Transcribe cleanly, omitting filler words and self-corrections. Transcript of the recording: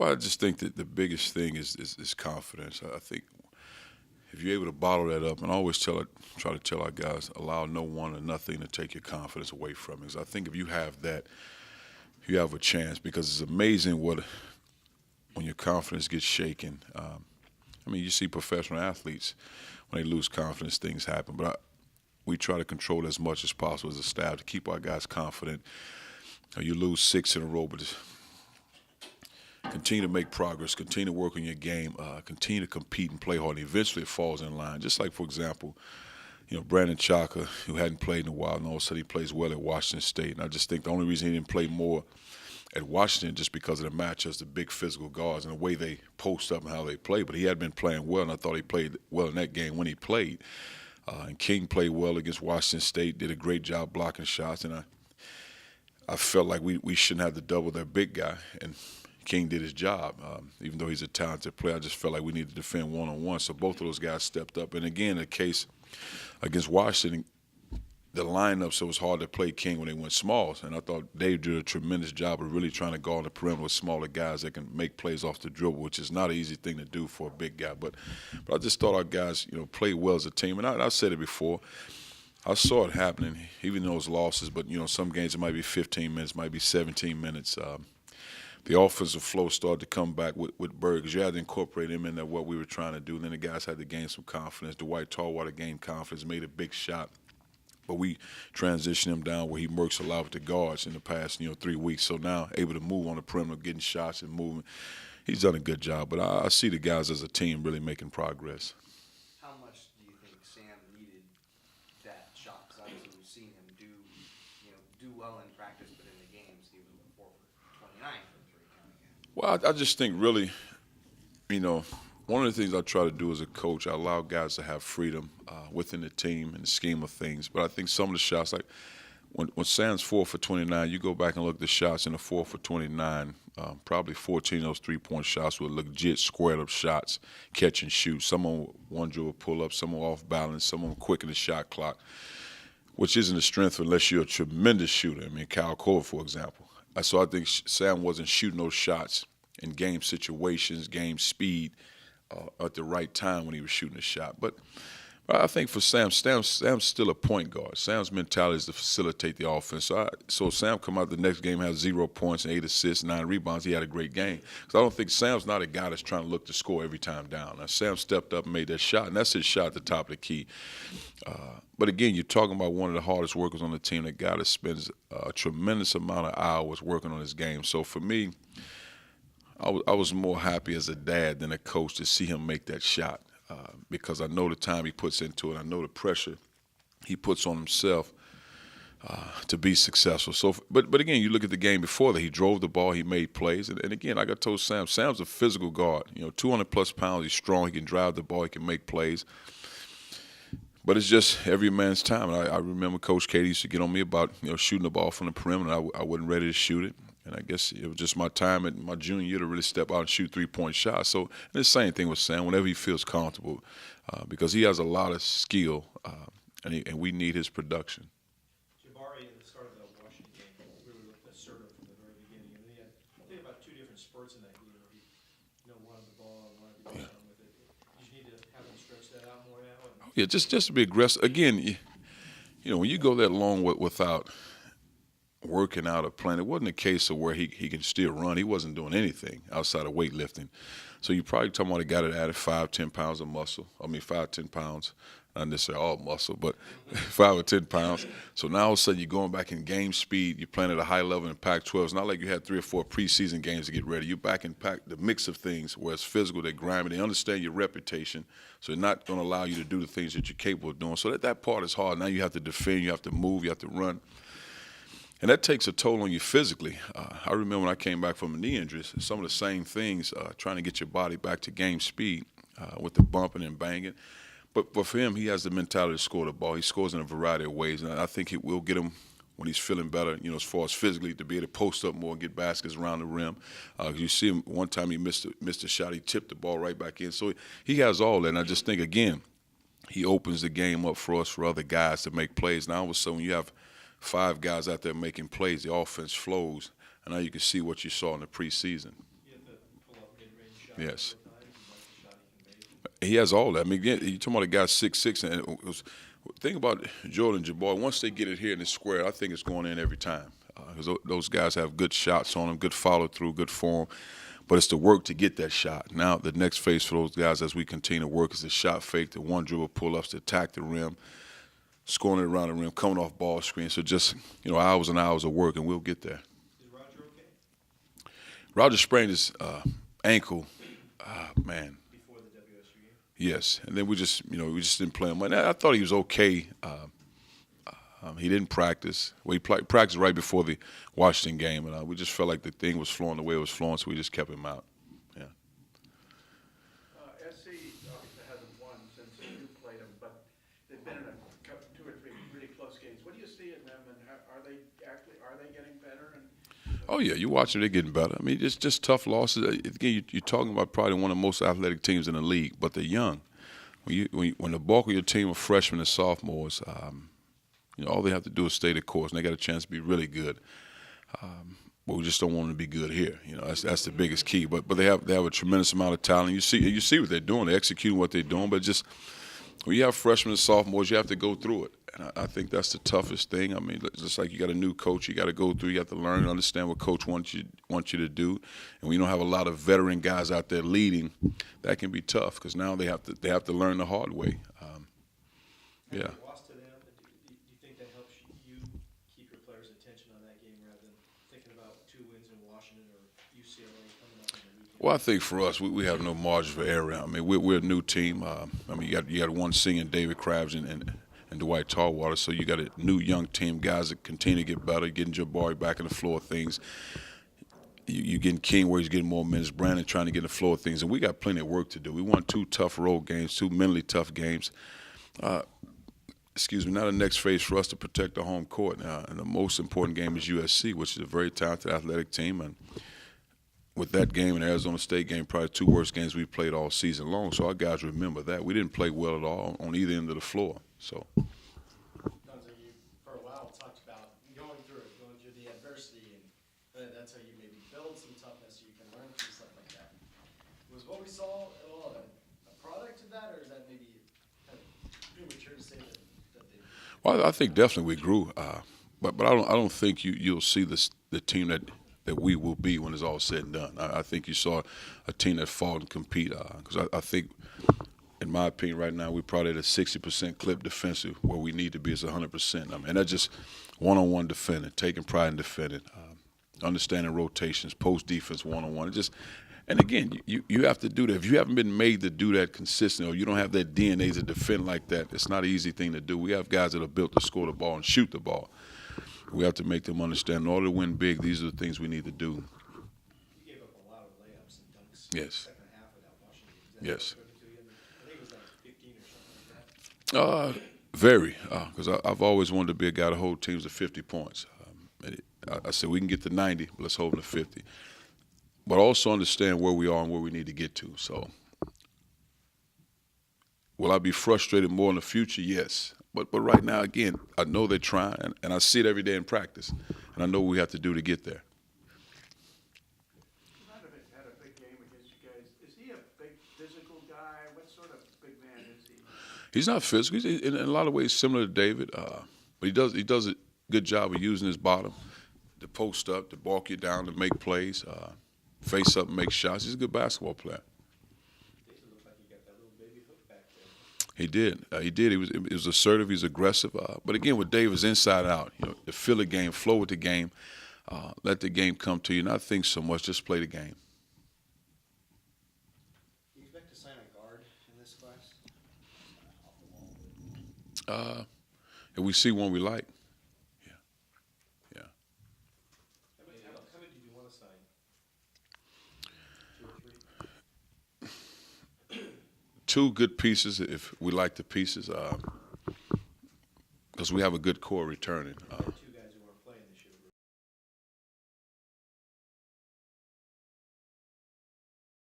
Well, I just think that the biggest thing is confidence. I think if you're able to bottle that up, and I always try to tell our guys, allow no one or nothing to take your confidence away from you. 'Cause I think if you have that, you have a chance. Because it's amazing what when your confidence gets shaken. I mean, you see professional athletes when they lose confidence, things happen. But we try to control as much as possible as a staff to keep our guys confident. You lose six in a row, but just continue to make progress, continue to work on your game, continue to compete and play hard. And eventually, it falls in line. Just like, for example, Brandon Chaka, who hadn't played in a while, and all of a sudden he plays well at Washington State. And I just think the only reason he didn't play more at Washington just because of the matchups, the big physical guards, and the way they post up and how they play. But he had been playing well, and I thought he played well in that game when he played. And King played well against Washington State, did a great job blocking shots, and I felt like we shouldn't have to double their big guy, and King did his job. Even though he's a talented player, I just felt like we needed to defend one-on-one, so both of those guys stepped up. And again, the case against Washington, the lineup, so it was hard to play King when they went smalls. And I thought Dave did a tremendous job of really trying to guard the perimeter with smaller guys that can make plays off the dribble, which is not an easy thing to do for a big guy. But I just thought our guys, played well as a team. And I said it before. I saw it happening, even those losses. But, some games it might be 15 minutes, might be 17 minutes. The offensive flow started to come back with Berg because you had to incorporate him into what we were trying to do. And then the guys had to gain some confidence. Dwight Tallwater gained confidence, made a big shot. But we transitioned him down where he works a lot with the guards in the past, 3 weeks. So now able to move on the perimeter, getting shots and moving. He's done a good job. But I see the guys as a team really making progress. How much do you think Sam needed that shot? Because obviously we've seen him do well in practice, but in the games he was 4 for 29 from three coming in. Well, I just think really, one of the things I try to do as a coach, I allow guys to have freedom within the team and the scheme of things. But I think some of the shots, like when Sam's 4 for 29, you go back and look at the shots in the 4 for 29, probably 14 of those three-point shots were legit squared-up shots, catch and shoot. Some of them one dribble pull-up, some of them off balance, some of them quick in the shot clock, which isn't a strength unless you're a tremendous shooter. I mean, Kyle Korver, for example. So I think Sam wasn't shooting those shots in game situations, game speed, at the right time when he was shooting a shot. But I think for Sam's still a point guard. Sam's mentality is to facilitate the offense. So Sam come out the next game, has 0 points and 8 assists, 9 rebounds. He had a great game. Because I don't think Sam's not a guy that's trying to look to score every time down. Now, Sam stepped up and made that shot, and that's his shot at the top of the key. But again, you're talking about one of the hardest workers on the team, a guy that spends a tremendous amount of hours working on his game. So for me, I was more happy as a dad than a coach to see him make that shot because I know the time he puts into it. I know the pressure he puts on himself to be successful. So, but again, you look at the game before that. He drove the ball. He made plays. And again, like I told Sam's a physical guard. 200-plus pounds. He's strong. He can drive the ball. He can make plays. But it's just every man's time. And I remember Coach Katie used to get on me about shooting the ball from the perimeter. I wasn't ready to shoot it. And I guess it was just my time in my junior year to really step out and shoot three-point shots. So the same thing with Sam, whenever he feels comfortable, because he has a lot of skill, and we need his production. Jabari, at the start of the Washington game, really looked assertive from the very beginning. And he had, I think, about 2 different spurts in that game where he wanted the ball and wanted to do something with it. You just need to have him stretch that out more now. Yeah, just to be aggressive. Again, when you go that long without working out or playing, it wasn't a case of where he can still run. He wasn't doing anything outside of weightlifting. So you're probably talking about a guy that added 5-10 pounds of muscle. 5-10 pounds, not necessarily all muscle, but 5 or 10 pounds. So now all of a sudden you're going back in game speed. You're playing at a high level in Pac-12. It's not like you had 3 or 4 preseason games to get ready. You're back in the mix of things where it's physical, they're grinding, they understand your reputation, so they're not going to allow you to do the things that you're capable of doing. So that part is hard. Now you have to defend, you have to move, you have to run. And that takes a toll on you physically. I remember when I came back from a knee injury, some of the same things, trying to get your body back to game speed with the bumping and banging. But for him, he has the mentality to score the ball. He scores in a variety of ways, and I think it will get him when he's feeling better, as far as physically, to be able to post up more and get baskets around the rim. You see him, one time he missed a shot. He tipped the ball right back in. So he has all that, and I just think, again, he opens the game up for us, for other guys to make plays. Now all of a sudden when you have 5 guys out there making plays, the offense flows, and now you can see what you saw in the preseason. You have to pull Yes. both times, and like the shot he can make. He has all that. I mean, again, you're talking about a guy 6'6", and it was, think about Jordan Jabbar. Once they get it here in the square, I think it's going in every time. Because those guys have good shots on them, good follow through, good form. But it's the work to get that shot. Now the next phase for those guys as we continue to work is the shot fake, the one dribble pull ups, to attack the rim, scoring it around the rim, coming off ball screen. So just hours and hours of work, and we'll get there. Is Roger okay? Roger sprained his ankle. Man. Before the WSU game? Yes, and then we just didn't play him. And I thought he was okay. He didn't practice. Well, he practiced right before the Washington game, and we just felt like the thing was flowing the way it was flowing, so we just kept him out. Yeah. SC obviously hasn't won since you played them, but they've been in two or three really close games. What do you see in them, and are they getting better? Oh yeah, you watch them; they're getting better. I mean, it's just tough losses. Again, you're talking about probably one of the most athletic teams in the league, but they're young. When the bulk of your team are freshmen and sophomores, all they have to do is stay the course, and they got a chance to be really good. But we just don't want them to be good here. That's the biggest key. But they have a tremendous amount of talent. You see what they're doing. They're executing what they're doing. But just when you have freshmen and sophomores, you have to go through it. And I think that's the toughest thing. I mean, just like you got a new coach, you got to go through. You have to learn and understand what coach wants you to do. And when you don't have a lot of veteran guys out there leading, that can be tough because now they have to learn the hard way. Yeah. Having lost to them, do you think that helps you keep your players' attention on that game rather than thinking about 2 wins in Washington or UCLA coming up in the weekend? Well, I think for us, we have no margin for error. I mean, we're a new team. You got one senior, David Krabs and Dwight Tallwater, so you got a new young team, guys that continue to get better, getting Jabari back in the flow of things. You getting King where he's getting more minutes, Brandon trying to get in the flow of things, and we got plenty of work to do. We won 2 tough road games, 2 mentally tough games. Now the next phase for us to protect the home court. And the most important game is USC, which is a very talented athletic team. And with that game and the Arizona State game, probably 2 worst games we played all season long. So our guys remember that. We didn't play well at all on either end of the floor. So. Cuonzo, you for a while talked about going through the adversity, and that's how you maybe build some toughness so you can learn from stuff like that. Was what we saw at all a product of that, or is that maybe kind of premature to say that they? Well, I think definitely we grew, but I don't think you'll see the team that we will be when it's all said and done. I think you saw a team that fought and compete because I think. In my opinion, right now, we're probably at a 60% clip defensive. Where we need to be is 100%. I mean, that's just one-on-one defending, taking pride in defending, understanding rotations, post defense one-on-one. And again, you have to do that. If you haven't been made to do that consistently, or you don't have that DNA to defend like that, it's not an easy thing to do. We have guys that are built to score the ball and shoot the ball. We have to make them understand in order to win big, these are the things we need to do. You gave up a lot of layups and dunks Yes. in the second half of that Washington game. Yes. I think it was like 15 or something like that. Very, because I've always wanted to be a guy to hold teams to 50 points. I said we can get to 90, but let's hold them to 50. But also understand where we are and where we need to get to. So, will I be frustrated more in the future? Yes. But right now, again, I know they're trying, and I see it every day in practice, and I know what we have to do to get there. Had a big game against you guys. Is he a big physical guy? What sort of big man is he? He's not physical. He's in a lot of ways similar to David, but he does a good job of using his bottom to post up, to balk you down, to make plays, face up and make shots. He's a good basketball player. David looked like he got that little baby hook back there. He did. He was assertive. He's aggressive. But again, with Dave, is inside out. To feel the game, flow with the game, let the game come to you. Not think so much. Just play the game. Do you expect to sign a guard in this class? Off the wall. If we see one we like, yeah. How many do you want to sign? 2 or 3? 2 good pieces if we like the pieces, because we have a good core returning.